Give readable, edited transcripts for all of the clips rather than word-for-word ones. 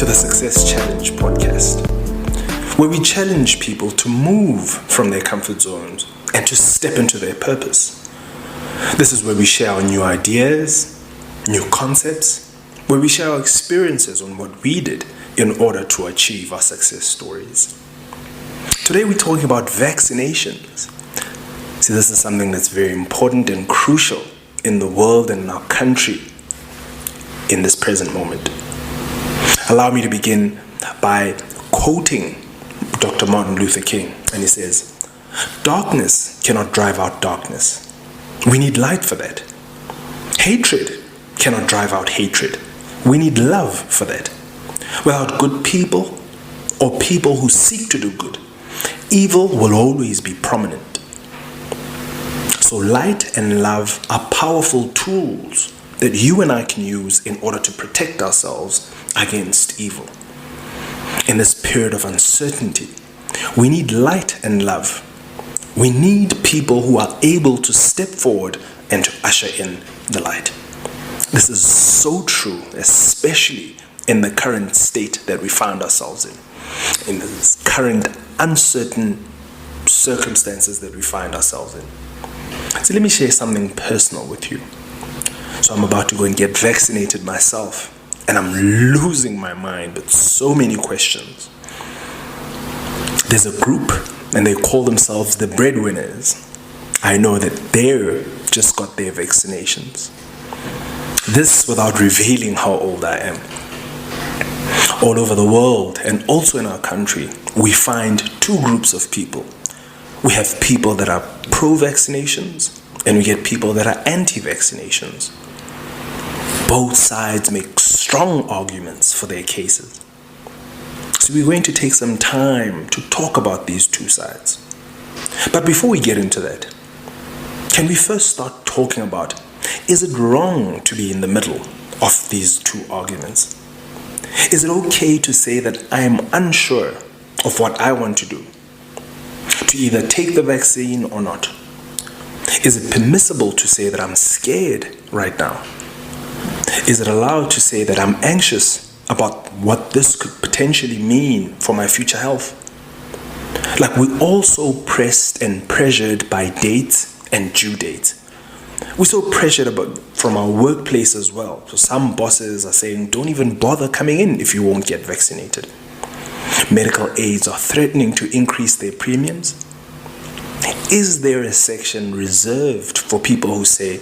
to the Success Challenge podcast, where we challenge people to move from their comfort zones and to step into their purpose. This is where we share our new ideas, new concepts, where we share our experiences on what we did in order to achieve our success stories. Today we're talking about vaccinations. See, this is something that's very important and crucial in the world and in our country in this present moment. Allow me to begin by quoting Dr. Martin Luther King, and he says, "Darkness cannot drive out darkness. We need light for that. Hatred cannot drive out hatred. We need love for that. Without good people or people who seek to do good, evil will always be prominent." So light and love are powerful tools that you and I can use in order to protect ourselves against evil. In this period of uncertainty, we need light and love. We need people who are able to step forward and to usher in the light. This is so true, especially in the current state that we find ourselves in this current uncertain circumstances that we find ourselves in. So let me share something personal with you. So I'm about to go and get vaccinated myself, and I'm losing my mind with so many questions. There's a group, and they call themselves the breadwinners. I know that they just got their vaccinations. This without revealing how old I am. All over the world, and also in our country, we find two groups of people. We have people that are pro-vaccinations, and we get people that are anti-vaccinations. Both sides make strong arguments for their cases. So we're going to take some time to talk about these two sides. But before we get into that, can we first start talking about, is it wrong to be in the middle of these two arguments? Is it okay to say that I am unsure of what I want to do? To either take the vaccine or not? Is it permissible to say that I'm scared right now? Is it allowed to say that I'm anxious about what this could potentially mean for my future health? Like, we're also pressed and pressured by dates and due dates. We're so pressured from our workplace as well. So some bosses are saying, don't even bother coming in if you won't get vaccinated. Medical aids are threatening to increase their premiums. Is there a section reserved for people who say,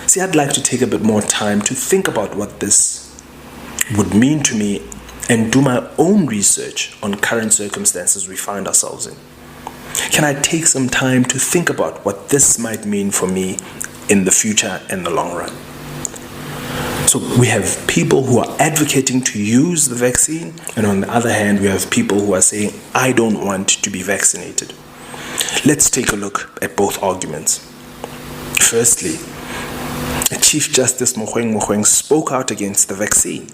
see, I'd like to take a bit more time to think about what this would mean to me and do my own research on current circumstances we find ourselves in? Can I take some time to think about what this might mean for me in the future and the long run? So we have people who are advocating to use the vaccine, and on the other hand, we have people who are saying, I don't want to be vaccinated. Let's take a look at both arguments. Firstly, Chief Justice Mogoeng spoke out against the vaccine.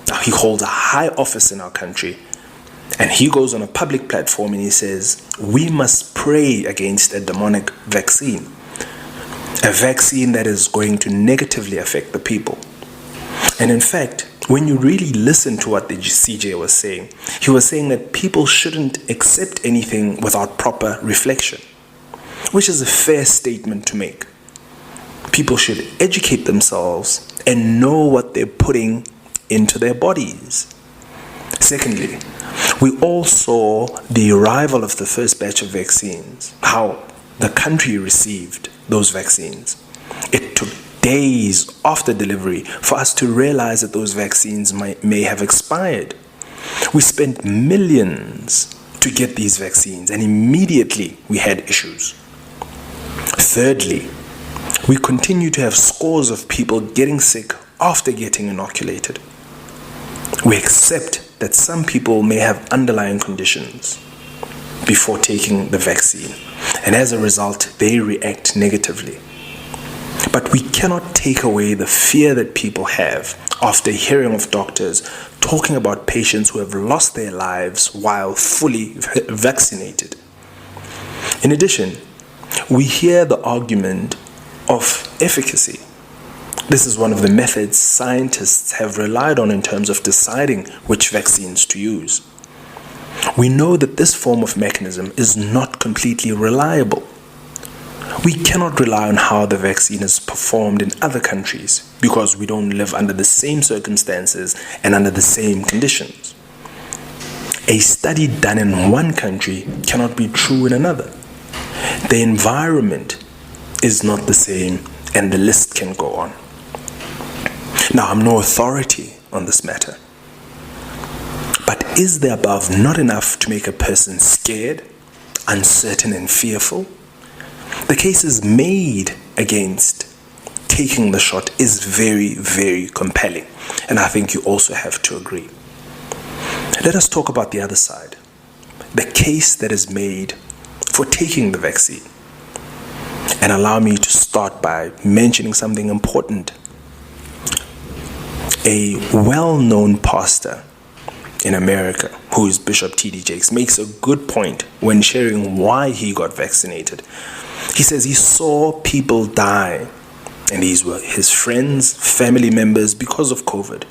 Now, he holds a high office in our country, and he goes on a public platform and he says, we must pray against a demonic vaccine, a vaccine that is going to negatively affect the people. And in fact, when you really listen to what the CJ was saying, he was saying that people shouldn't accept anything without proper reflection, which is a fair statement to make. People should educate themselves and know what they're putting into their bodies. Secondly, we all saw the arrival of the first batch of vaccines, how the country received those vaccines. It took days after delivery for us to realize that those vaccines may have expired. We spent millions to get these vaccines, and immediately we had issues. Thirdly, we continue to have scores of people getting sick after getting inoculated. We accept that some people may have underlying conditions before taking the vaccine, and as a result, they react negatively. But we cannot take away the fear that people have after hearing of doctors talking about patients who have lost their lives while fully vaccinated. In addition, we hear the argument of efficacy. This is one of the methods scientists have relied on in terms of deciding which vaccines to use. We know that this form of mechanism is not completely reliable. We cannot rely on how the vaccine is performed in other countries because we don't live under the same circumstances and under the same conditions. A study done in one country cannot be true in another. The environment is not the same, and the list can go on. Now, I'm no authority on this matter. But is the above not enough to make a person scared, uncertain, and fearful? The cases made against taking the shot is very, very compelling. And I think you also have to agree. Let us talk about the other side. The case that is made for taking the vaccine. And allow me to start by mentioning something important. A well-known pastor in America, who is Bishop T.D. Jakes, makes a good point when sharing why he got vaccinated. He says he saw people die, and these were his friends, family members, because of COVID.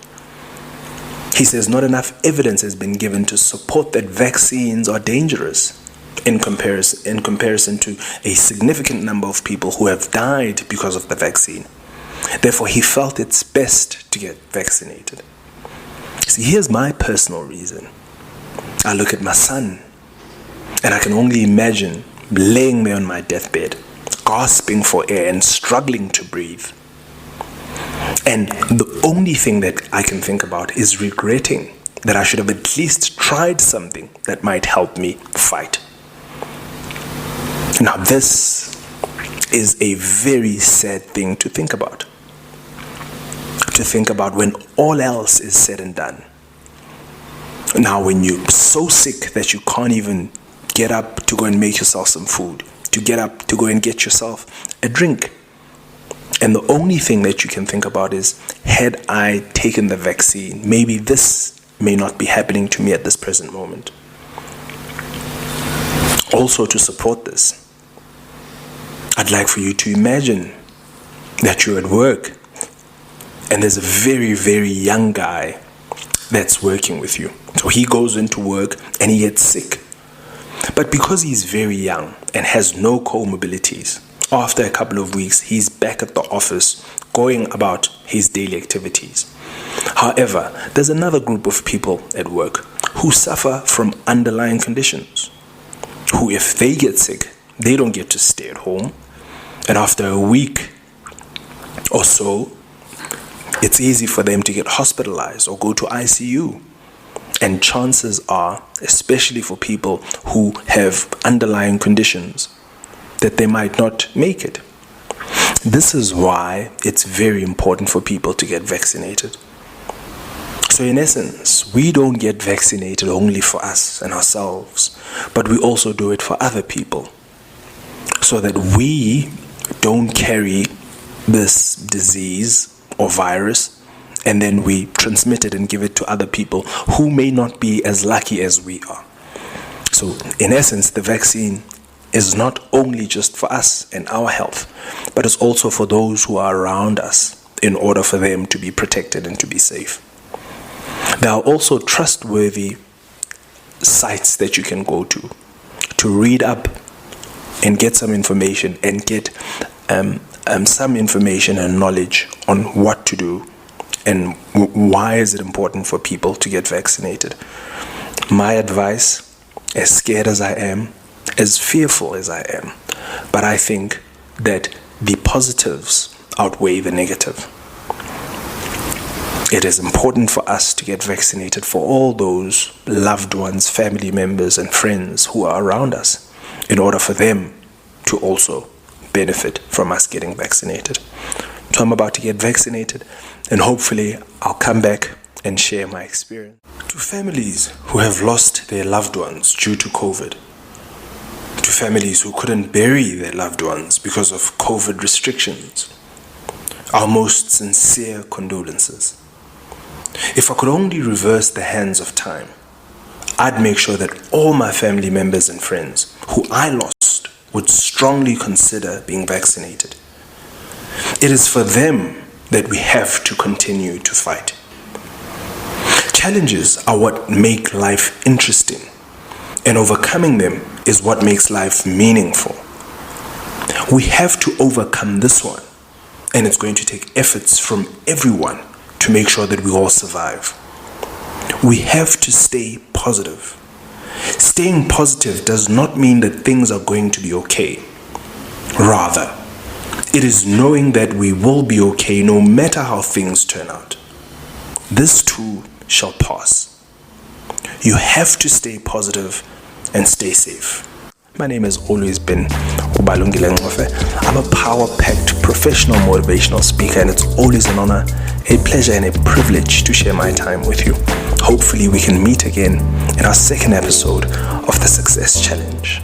He says not enough evidence has been given to support that vaccines are dangerous in comparison to a significant number of people who have died because of the vaccine. Therefore, he felt it's best to get vaccinated. See, here's my personal reason. I look at my son, and I can only imagine laying there on my deathbed, gasping for air and struggling to breathe. And the only thing that I can think about is regretting that I should have at least tried something that might help me fight. Now, this is a very sad thing to think about. To think about when all else is said and done. Now, when you're so sick that you can't even get up to go and make yourself some food, to get up to go and get yourself a drink. And the only thing that you can think about is, had I taken the vaccine, maybe this may not be happening to me at this present moment. Also, to support this, I'd like for you to imagine that you're at work and there's a very, very young guy that's working with you. So he goes into work and he gets sick. But because he's very young and has no comorbidities, after a couple of weeks, he's back at the office going about his daily activities. However, there's another group of people at work who suffer from underlying conditions, who if they get sick, they don't get to stay at home. And after a week or so, it's easy for them to get hospitalized or go to ICU. And chances are, especially for people who have underlying conditions, that they might not make it. This is why it's very important for people to get vaccinated. So in essence, we don't get vaccinated only for us and ourselves, but we also do it for other people, so that we don't carry this disease or virus and then we transmit it and give it to other people who may not be as lucky as we are. So in essence, the vaccine is not only just for us and our health, but it's also for those who are around us in order for them to be protected and to be safe. There are also trustworthy sites that you can go to read up and get some information and get some information and knowledge on what to do and why is it important for people to get vaccinated. My advice, as scared as I am, as fearful as I am, but I think that the positives outweigh the negative. It is important for us to get vaccinated for all those loved ones, family members, and friends who are around us, in order for them to also benefit from us getting vaccinated. So I'm about to get vaccinated, and hopefully I'll come back and share my experience. To families who have lost their loved ones due to COVID, to families who couldn't bury their loved ones because of COVID restrictions, our most sincere condolences. If I could only reverse the hands of time, I'd make sure that all my family members and friends who I lost would strongly consider being vaccinated. It is for them that we have to continue to fight. Challenges are what make life interesting, and overcoming them is what makes life meaningful. We have to overcome this one, and it's going to take efforts from everyone to make sure that we all survive. We have to stay positive. Staying positive does not mean that things are going to be okay. Rather, it is knowing that we will be okay no matter how things turn out. This too shall pass. You have to stay positive and stay safe. My name has always been Balu Ngcofe. I'm a power-packed professional motivational speaker, and it's always an honor, a pleasure, and a privilege to share my time with you. Hopefully we can meet again in our second episode of the Success Challenge.